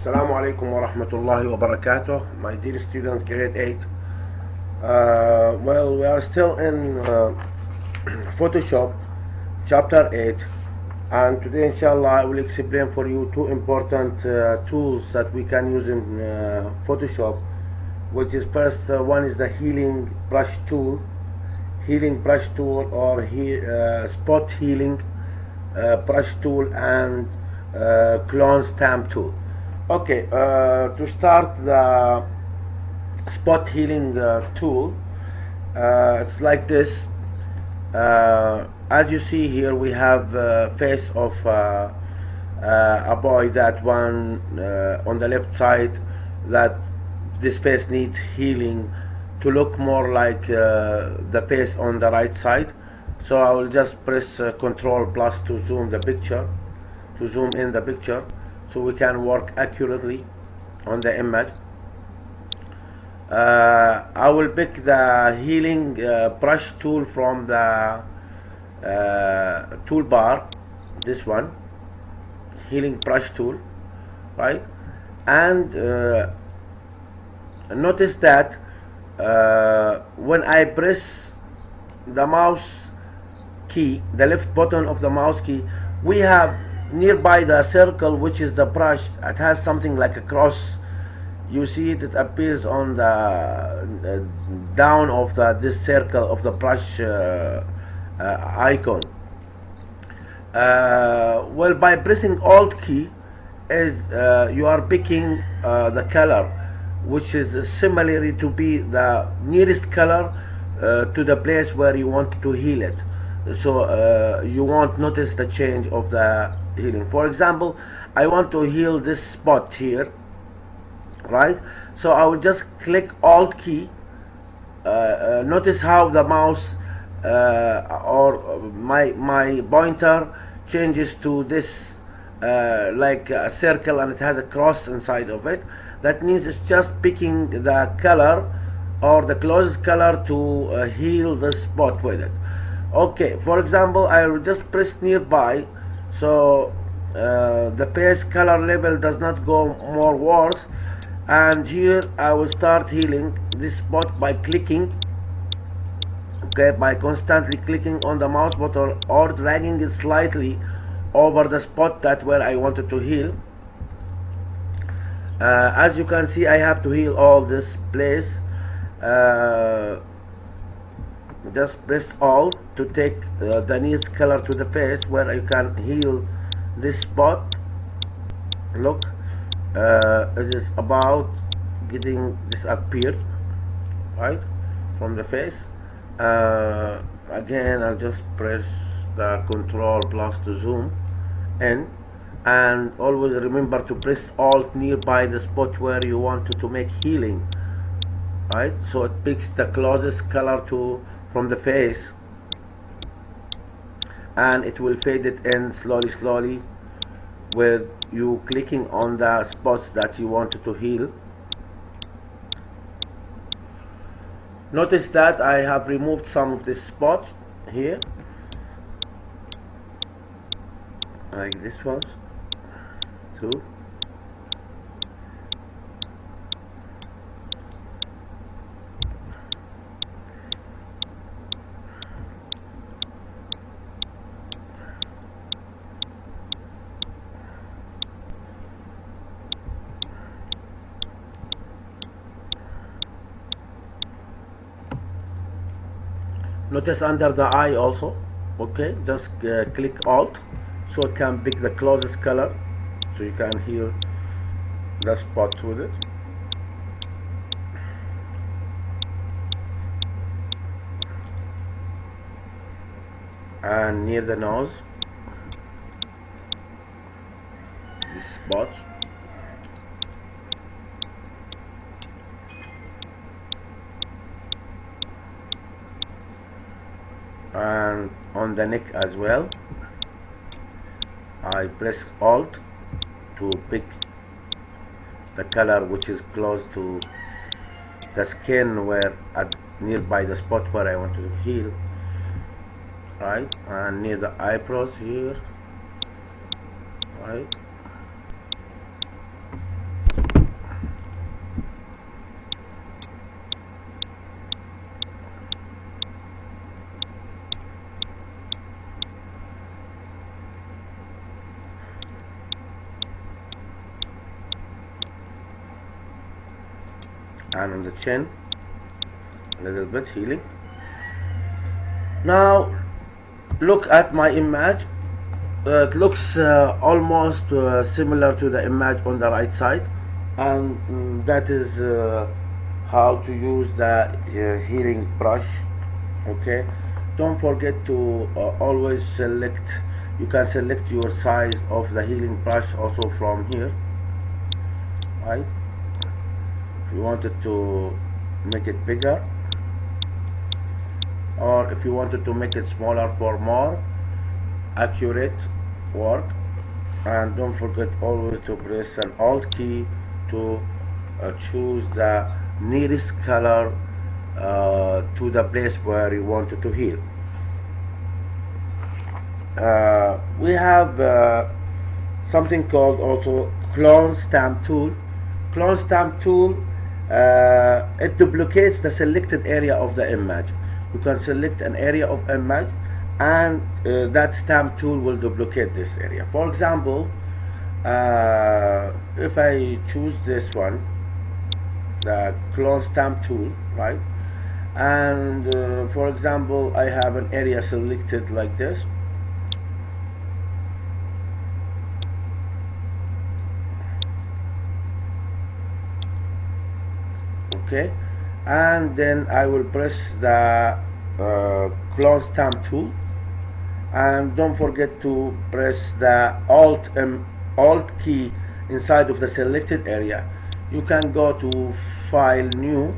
Assalamu alaikum wa rahmatullahi wa barakatuh, my dear students, grade 8. Well, we are still in Photoshop, chapter 8, and today, inshallah, I will explain for you two important tools that we can use in Photoshop, which is first one is the healing brush tool, or spot healing brush tool, and clone stamp tool. Okay, to start the spot healing tool, it's like this. As you see here, we have face of a boy, that one on the left side, that this face needs healing to look more like the face on the right side. So I will just press Control plus to zoom the picture, to zoom in the picture, so we can work accurately on the image. I will pick the healing brush tool from the toolbar, this one, healing brush tool, right? And notice that when I press the mouse key, the left button of the mouse key, we have nearby the circle, which is the brush. It has something like a cross. You see it appears on the down of this circle of the brush icon. Well, by pressing Alt key, is you are picking the color, which is similarly to be the nearest color to the place where you want to heal it. So you won't notice the change of the healing. For example, I want to heal this spot here, right? So I will just click Alt key. Notice how the mouse or my pointer changes to this like a circle, and it has a cross inside of it. That means it's just picking the color or the closest color to heal the spot with it. Okay, for example, I will just press nearby, so the face color level does not go more worse, and here I will start healing this spot by clicking, okay, by constantly clicking on the mouse button or dragging it slightly over the spot that where I wanted to heal. As you can see, I have to heal all this place. Just press Alt to take the nearest color to the face where you can heal this spot. Look, it is about getting disappeared, right, from the face. Again, I'll just press the Control plus to zoom in, and always remember to press Alt nearby the spot where you want to make healing, right? So it picks the closest color from the face, and it will fade it in slowly with you clicking on the spots that you wanted to heal. Notice that I have removed some of these spots here, like this one too. Notice under the eye also. Okay, just click Alt so it can pick the closest color, so you can heal the spot with it. And near the nose, this spot. And on the neck as well, I press Alt to pick the color which is close to the skin, where nearby the spot where I want to heal, right? And near the eyebrows here, right? and on the chin a little bit, healing. Now look at my image. It looks almost similar to the image on the right side, and that is how to use the healing brush. Okay, don't forget to always select, you can select your size of the healing brush also from here, right? If you wanted to make it bigger, or if you wanted to make it smaller for more accurate work. And don't forget always to press an Alt key to choose the nearest color to the place where you wanted to heal. We have something called also clone stamp tool. Clone stamp tool, it duplicates the selected area of the image. You can select an area of image, and that stamp tool will duplicate this area. For example, if I choose this one, the clone stamp tool, right, and for example I have an area selected like this, okay, and then I will press the clone stamp tool, and don't forget to press the Alt key inside of the selected area. You can go to File, New,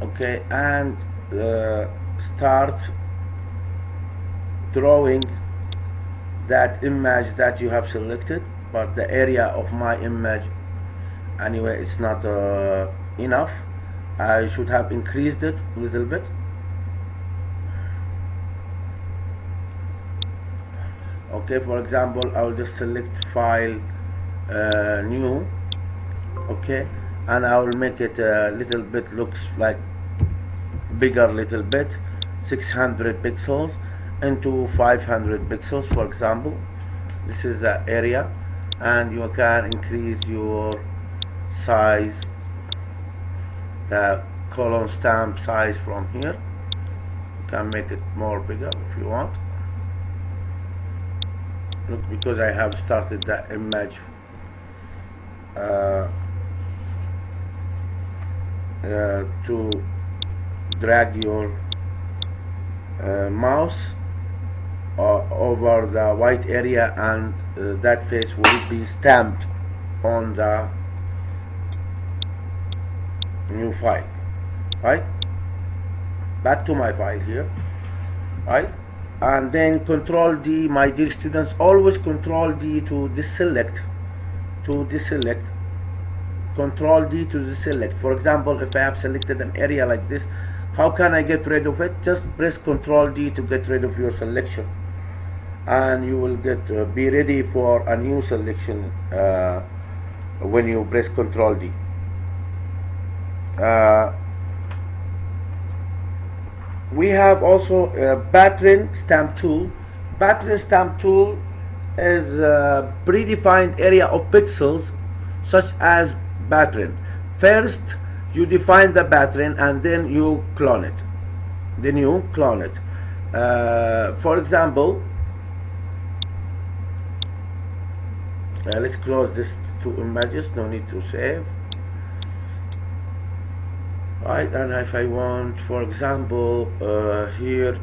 okay, and start drawing that image that you have selected, but the area of my image anyway it's not enough. I should have increased it a little bit. Okay, for example I will just select File, New, okay, and I will make it a little bit, looks like bigger little bit, 600 pixels into 500 pixels, for example. This is the area, and you can increase your size, the column stamp size from here. You can make it more bigger if you want. Look, because I have started the image to drag your mouse over the white area, and that face will be stamped on the new file, right? Back to my file here, right? And then Control D, my dear students, always Control D to deselect, Control D to deselect. For example, if I have selected an area like this, how can I get rid of it? Just press Control D to get rid of your selection, and you will get be ready for a new selection when you press Control D. We have also a pattern stamp tool. Pattern stamp tool is a predefined area of pixels such as pattern. First you define the pattern and then you clone it. For example, let's close this two images, no need to save. Right, and if I want, for example, here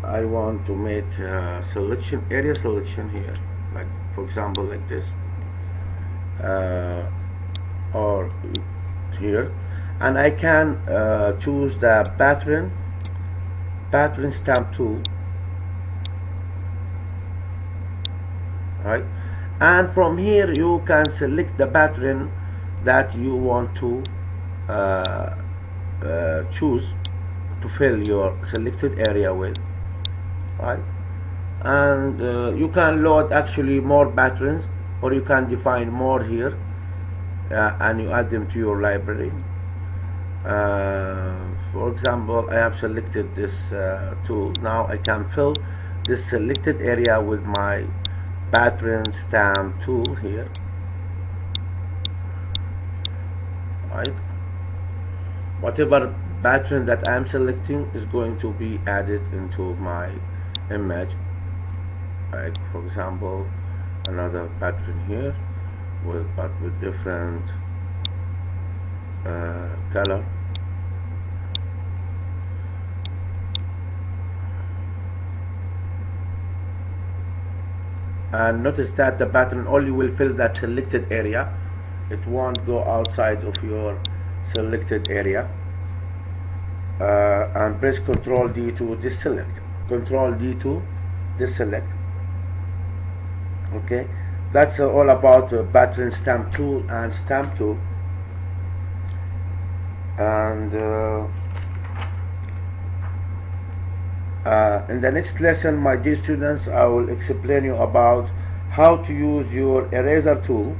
I want to make area selection here, like for example like this, or here, and I can choose the pattern stamp tool, right? And from here you can select the pattern that you want to choose to fill your selected area with, right? And you can load actually more patterns, or you can define more here, and you add them to your library. For example, I have selected this tool. Now I can fill this selected area with my pattern stamp tool here, right? Whatever pattern that I'm selecting is going to be added into my image. Like for example, another pattern here but with different color. And notice that the pattern only will fill that selected area. It won't go outside of your selected area. And press Ctrl D to deselect. Ctrl D to deselect. Okay, that's all about pattern stamp tool and stamp tool. And in the next lesson, my dear students, I will explain you about how to use your eraser tool,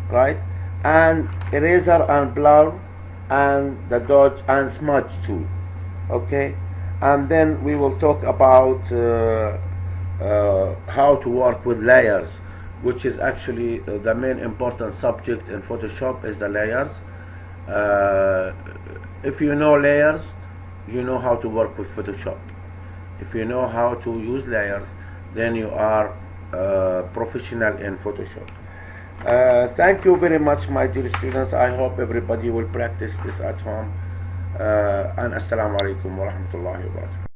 right, and eraser and blur and the dodge and smudge tool. Okay, and then we will talk about how to work with layers, which is actually the main important subject in Photoshop is the layers. If you know layers, you know how to work with Photoshop. If you know how to use layers, then you are professional in Photoshop. Thank you very much, my dear students. I hope everybody will practice this at home. And assalamu alaikum wa rahmatullahi wa barakatuh.